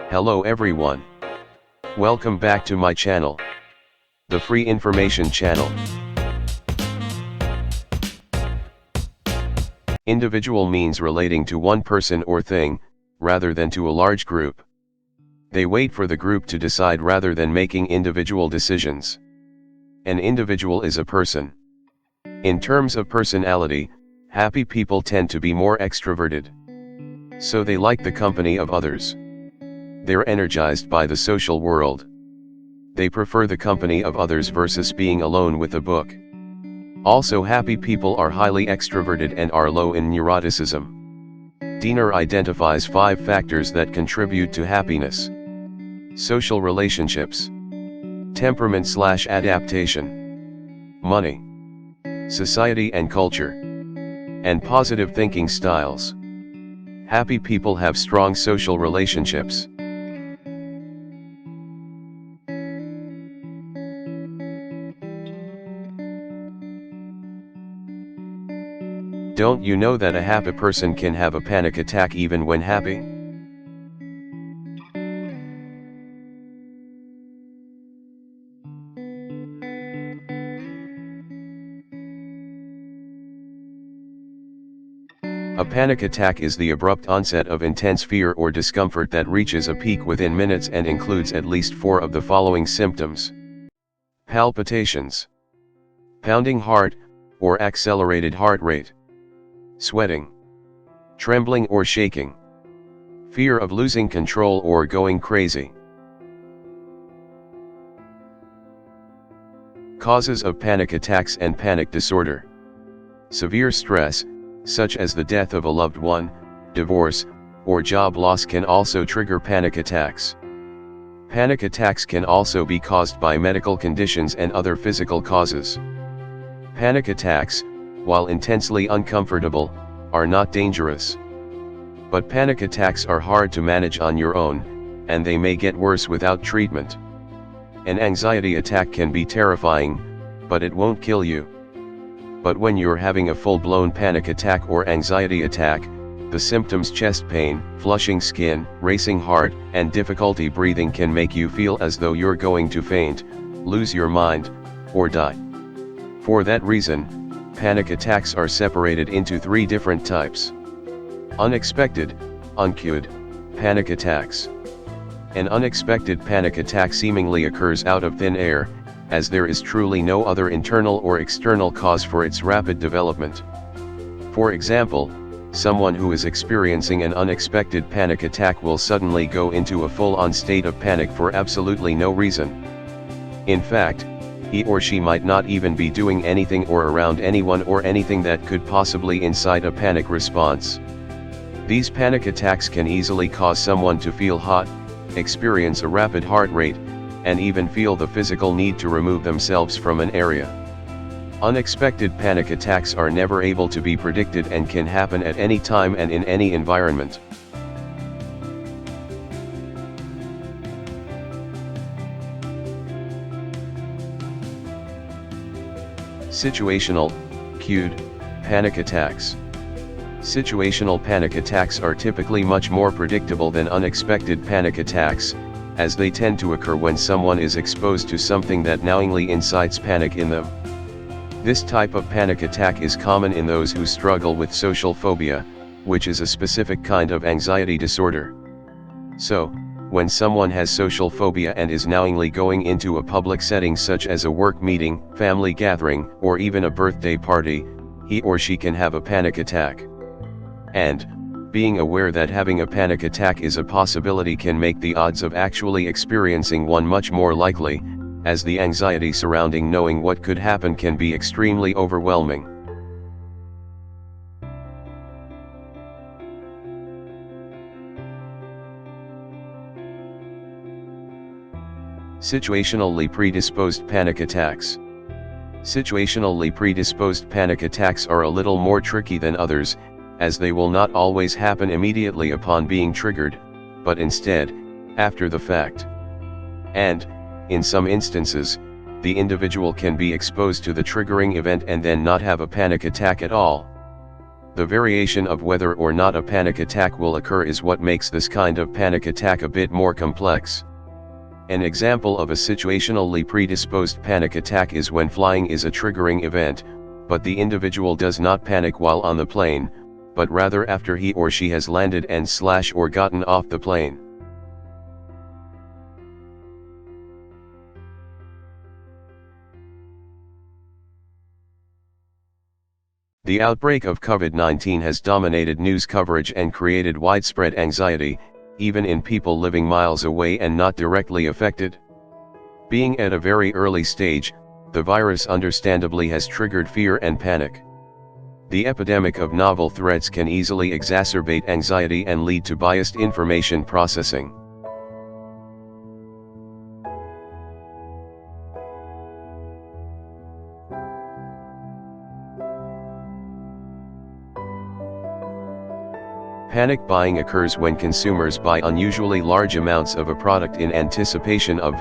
Hello everyone. Welcome back to my channel, the free information channel. Individual means relating to one person or thing, rather than to a large group. They wait for the group to decide rather than making individual decisions. An individual is a person. In terms of personality, happy people tend to be more extroverted. So they like the company of others. They're energized by the social world. They prefer the company of others versus being alone with a book. Also, happy people are highly extroverted and are low in neuroticism. Diener identifies 5 factors that contribute to happiness. Social relationships, temperament/adaptation, money, society and culture, and positive thinking styles. Happy people have strong social relationships. Don't you know that a happy person can have a panic attack even when happy? A panic attack is the abrupt onset of intense fear or discomfort that reaches a peak within minutes and includes at least 4 of the following symptoms: palpitations, pounding heart, or accelerated heart rate, sweating, trembling or shaking, fear of losing control or going crazy. Causes of panic attacks and panic disorder: severe stress, such as the death of a loved one, divorce, or job loss, can also trigger panic attacks. Panic attacks can also be caused by medical conditions and other physical causes. Panic attacks, while intensely uncomfortable, are not dangerous. But panic attacks are hard to manage on your own, and they may get worse without treatment. An anxiety attack can be terrifying, but it won't kill you. But when you're having a full-blown panic attack or anxiety attack, the symptoms chest pain, flushing skin, racing heart, and difficulty breathing can make you feel as though you're going to faint, lose your mind, or die. For that reason, panic attacks are separated into 3 different types: unexpected, uncued, panic attacks. An unexpected panic attack seemingly occurs out of thin air, as there is truly no other internal or external cause for its rapid development. For example, someone who is experiencing an unexpected panic attack will suddenly go into a full-on state of panic for absolutely no reason. In fact, he or she might not even be doing anything or around anyone or anything that could possibly incite a panic response. These panic attacks can easily cause someone to feel hot, experience a rapid heart rate, and even feel the physical need to remove themselves from an area. Unexpected panic attacks are never able to be predicted and can happen at any time and in any environment. Situational, cued, panic attacks. Situational panic attacks are typically much more predictable than unexpected panic attacks, as they tend to occur when someone is exposed to something that knowingly incites panic in them. This type of panic attack is common in those who struggle with social phobia, which is a specific kind of anxiety disorder. So, when someone has social phobia and is knowingly going into a public setting such as a work meeting, family gathering, or even a birthday party, he or she can have a panic attack. And, being aware that having a panic attack is a possibility can make the odds of actually experiencing one much more likely, as the anxiety surrounding knowing what could happen can be extremely overwhelming. Situationally predisposed panic attacks. Situationally predisposed panic attacks are a little more tricky than others, as they will not always happen immediately upon being triggered, but instead, after the fact. And, in some instances, the individual can be exposed to the triggering event and then not have a panic attack at all. The variation of whether or not a panic attack will occur is what makes this kind of panic attack a bit more complex. An example of a situationally predisposed panic attack is when flying is a triggering event, but the individual does not panic while on the plane, but rather after he or she has landed and/or gotten off the plane. The outbreak of COVID-19 has dominated news coverage and created widespread anxiety, even in people living miles away and not directly affected. Being at a very early stage, the virus understandably has triggered fear and panic. The epidemic of novel threats can easily exacerbate anxiety and lead to biased information processing. Panic buying occurs when consumers buy unusually large amounts of a product in anticipation of,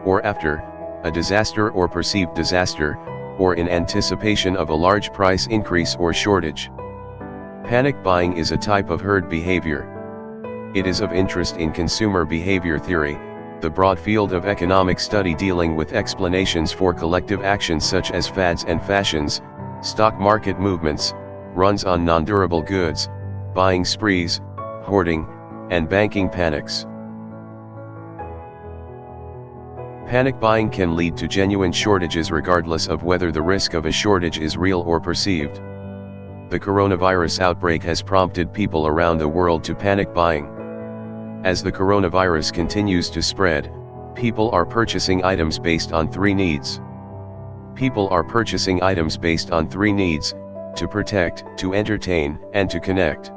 or after, a disaster or perceived disaster, or in anticipation of a large price increase or shortage. Panic buying is a type of herd behavior. It is of interest in consumer behavior theory, the broad field of economic study dealing with explanations for collective actions such as fads and fashions, stock market movements, runs on non-durable goods, buying sprees, hoarding, and banking panics. Panic buying can lead to genuine shortages regardless of whether the risk of a shortage is real or perceived. The coronavirus outbreak has prompted people around the world to panic buying. As the coronavirus continues to spread, people are purchasing items based on three needs. People are purchasing items based on three needs: to protect, to entertain, and to connect.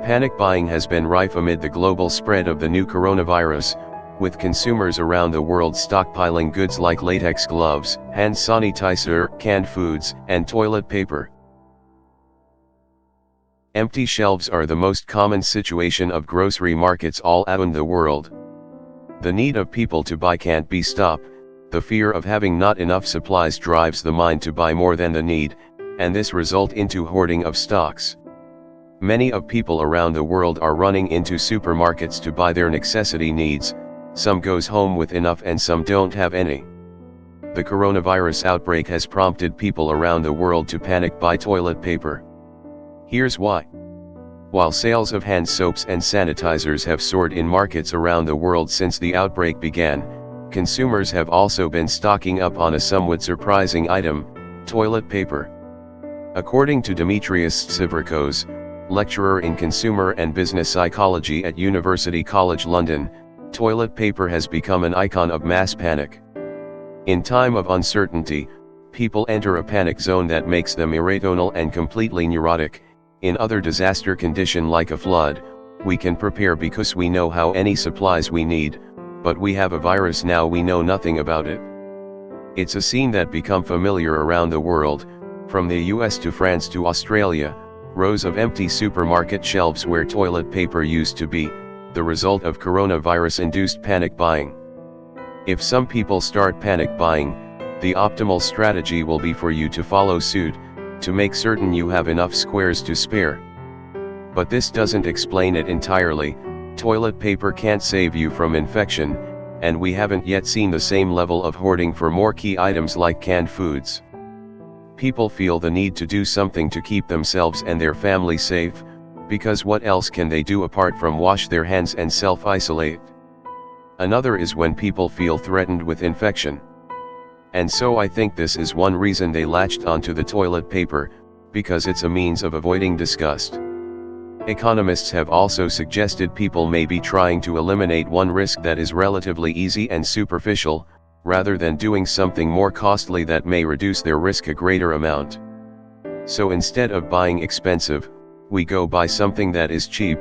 Panic buying has been rife amid the global spread of the new coronavirus, with consumers around the world stockpiling goods like latex gloves, hand sanitizer, canned foods, and toilet paper. Empty shelves are the most common situation of grocery markets all around the world. The need of people to buy can't be stopped. The fear of having not enough supplies drives the mind to buy more than the need, and this result into hoarding of stocks. Many of people around the world are running into supermarkets to buy their necessity needs. Some goes home with enough and some don't have any. The coronavirus outbreak has prompted people around the world to panic buy toilet paper. Here's why. While sales of hand soaps and sanitizers have soared in markets around the world since the outbreak began, consumers have also been stocking up on a somewhat surprising item: toilet paper. According to Demetrius Tsivrikos, lecturer in consumer and business psychology at University College London, toilet paper has become an icon of mass panic. In time of uncertainty, people enter a panic zone that makes them irrational and completely neurotic. In other disaster condition like a flood, we can prepare because we know how any supplies we need, but we have a virus now, we know nothing about it. It's a scene that become familiar around the world, from the US to France to Australia. Rows of empty supermarket shelves where toilet paper used to be, the result of coronavirus-induced panic buying. If some people start panic buying, the optimal strategy will be for you to follow suit, to make certain you have enough squares to spare. But this doesn't explain it entirely. Toilet paper can't save you from infection, and we haven't yet seen the same level of hoarding for more key items like canned foods. People feel the need to do something to keep themselves and their family safe, because what else can they do apart from wash their hands and self-isolate? Another is when people feel threatened with infection. And so I think this is one reason they latched onto the toilet paper, because it's a means of avoiding disgust. Economists have also suggested people may be trying to eliminate one risk that is relatively easy and superficial, rather than doing something more costly that may reduce their risk a greater amount. So instead of buying expensive, we go buy something that is cheap.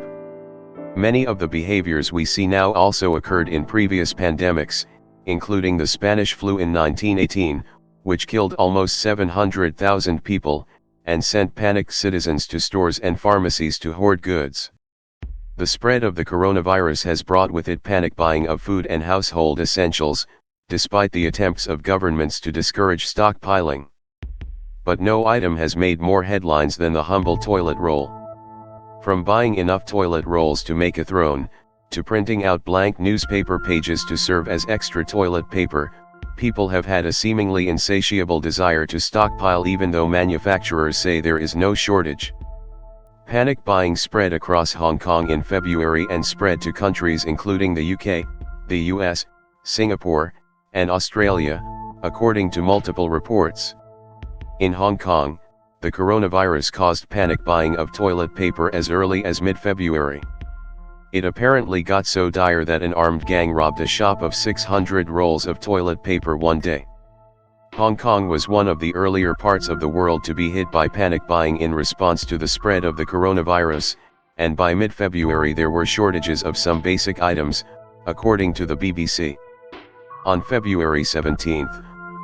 Many of the behaviors we see now also occurred in previous pandemics, including the Spanish flu in 1918, which killed almost 700,000 people, and sent panicked citizens to stores and pharmacies to hoard goods. The spread of the coronavirus has brought with it panic buying of food and household essentials, despite the attempts of governments to discourage stockpiling. but no item has made more headlines than the humble toilet roll. From buying enough toilet rolls to make a throne, to printing out blank newspaper pages to serve as extra toilet paper, people have had a seemingly insatiable desire to stockpile even though manufacturers say there is no shortage. Panic buying spread across Hong Kong in February and spread to countries including the UK, the US, Singapore, and Australia, according to multiple reports. In Hong Kong, the coronavirus caused panic buying of toilet paper as early as mid-February. It apparently got so dire that an armed gang robbed a shop of 600 rolls of toilet paper one day. Hong Kong was one of the earlier parts of the world to be hit by panic buying in response to the spread of the coronavirus, and by mid-February there were shortages of some basic items, according to the BBC. On February 17,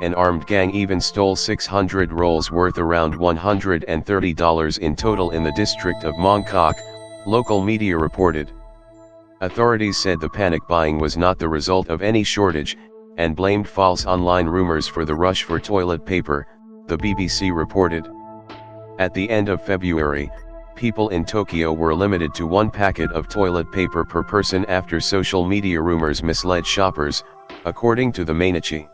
an armed gang even stole 600 rolls worth around $130 in total in the district of Mong Kok, local media reported. Authorities said the panic buying was not the result of any shortage, and blamed false online rumors for the rush for toilet paper, the BBC reported. At the end of February, people in Tokyo were limited to 1 packet of toilet paper per person after social media rumors misled shoppers, according to the Mainichi.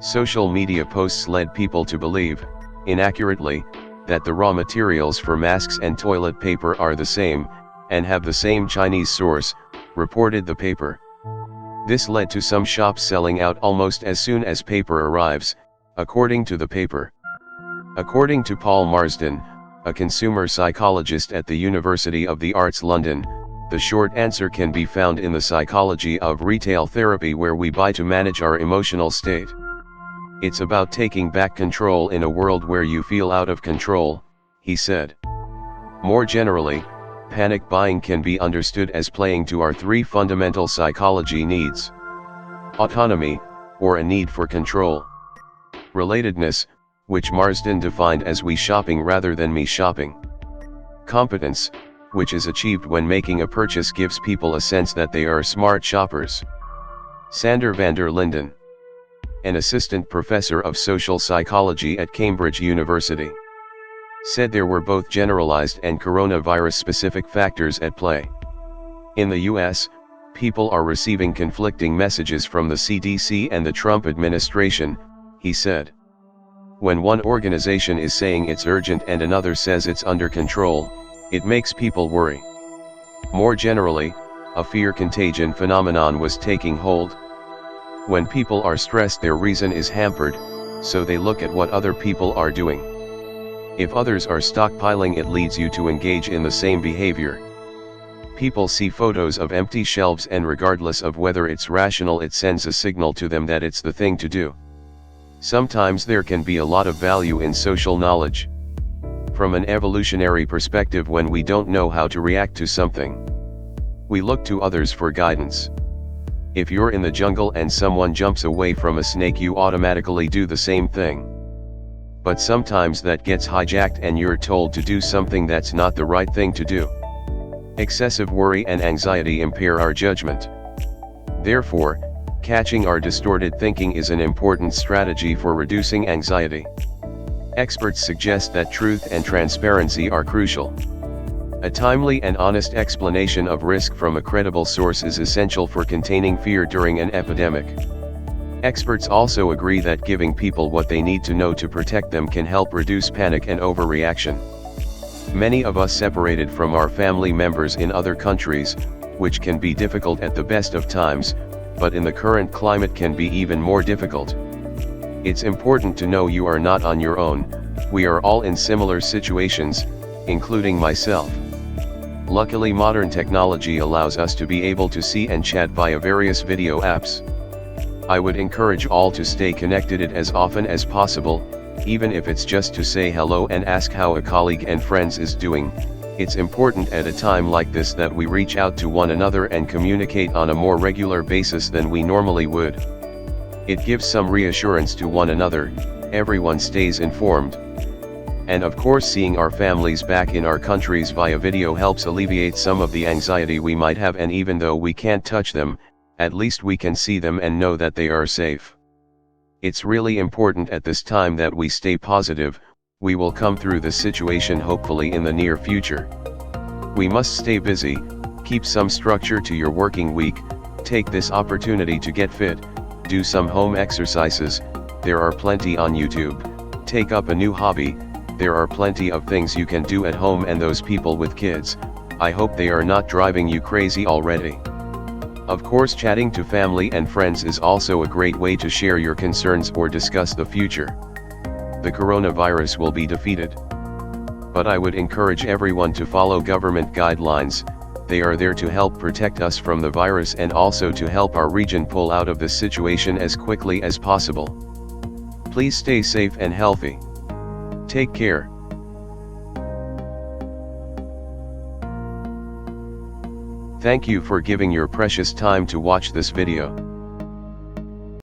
Social media posts led people to believe, inaccurately, that the raw materials for masks and toilet paper are the same, and have the same Chinese source, reported the paper. This led to some shops selling out almost as soon as paper arrives, according to the paper. According to Paul Marsden, a consumer psychologist at the University of the Arts London, the short answer can be found in the psychology of retail therapy, where we buy to manage our emotional state. It's about taking back control in a world where you feel out of control, he said. More generally, panic buying can be understood as playing to our 3 fundamental psychology needs: autonomy, or a need for control; relatedness, which Marsden defined as we shopping rather than me shopping; competence, which is achieved when making a purchase gives people a sense that they are smart shoppers. Sander van der Linden, an assistant professor of social psychology at Cambridge University, said there were both generalized and coronavirus-specific factors at play. In the US, people are receiving conflicting messages from the CDC and the Trump administration, he said. When one organization is saying it's urgent and another says it's under control, it makes people worry. More generally, a fear contagion phenomenon was taking hold. When people are stressed, their reason is hampered, so they look at what other people are doing. If others are stockpiling, it leads you to engage in the same behavior. People see photos of empty shelves, and regardless of whether it's rational, it sends a signal to them that it's the thing to do. Sometimes there can be a lot of value in social knowledge. From an evolutionary perspective, when we don't know how to react to something, we look to others for guidance. If you're in the jungle and someone jumps away from a snake, you automatically do the same thing. But sometimes that gets hijacked and you're told to do something that's not the right thing to do. Excessive worry and anxiety impair our judgment. Therefore, catching our distorted thinking is an important strategy for reducing anxiety. Experts suggest that truth and transparency are crucial. A timely and honest explanation of risk from a credible source is essential for containing fear during an epidemic. Experts also agree that giving people what they need to know to protect them can help reduce panic and overreaction. Many of us separated from our family members in other countries, which can be difficult at the best of times, but in the current climate can be even more difficult. It's important to know you are not on your own. We are all in similar situations, including myself. Luckily, modern technology allows us to be able to see and chat via various video apps. I would encourage all to stay connected as often as possible, even if it's just to say hello and ask how a colleague and friends is doing. It's important at a time like this that we reach out to one another and communicate on a more regular basis than we normally would. It gives some reassurance to one another, everyone stays informed. And of course, seeing our families back in our countries via video helps alleviate some of the anxiety we might have, and even though we can't touch them, at least we can see them and know that they are safe. It's really important at this time that we stay positive, We will come through this situation hopefully in the near future. We must stay busy, keep some structure to your working week, take this opportunity to get fit, do some home exercises, there are plenty on YouTube, take up a new hobby, there are plenty of things you can do at home, and those people with kids, I hope they are not driving you crazy already. Of course, chatting to family and friends is also a great way to share your concerns or discuss the future. The coronavirus will be defeated. But I would encourage everyone to follow government guidelines. They are there to help protect us from the virus and also to help our region pull out of this situation as quickly as possible. Please stay safe and healthy. Take care. Thank you for giving your precious time to watch this video.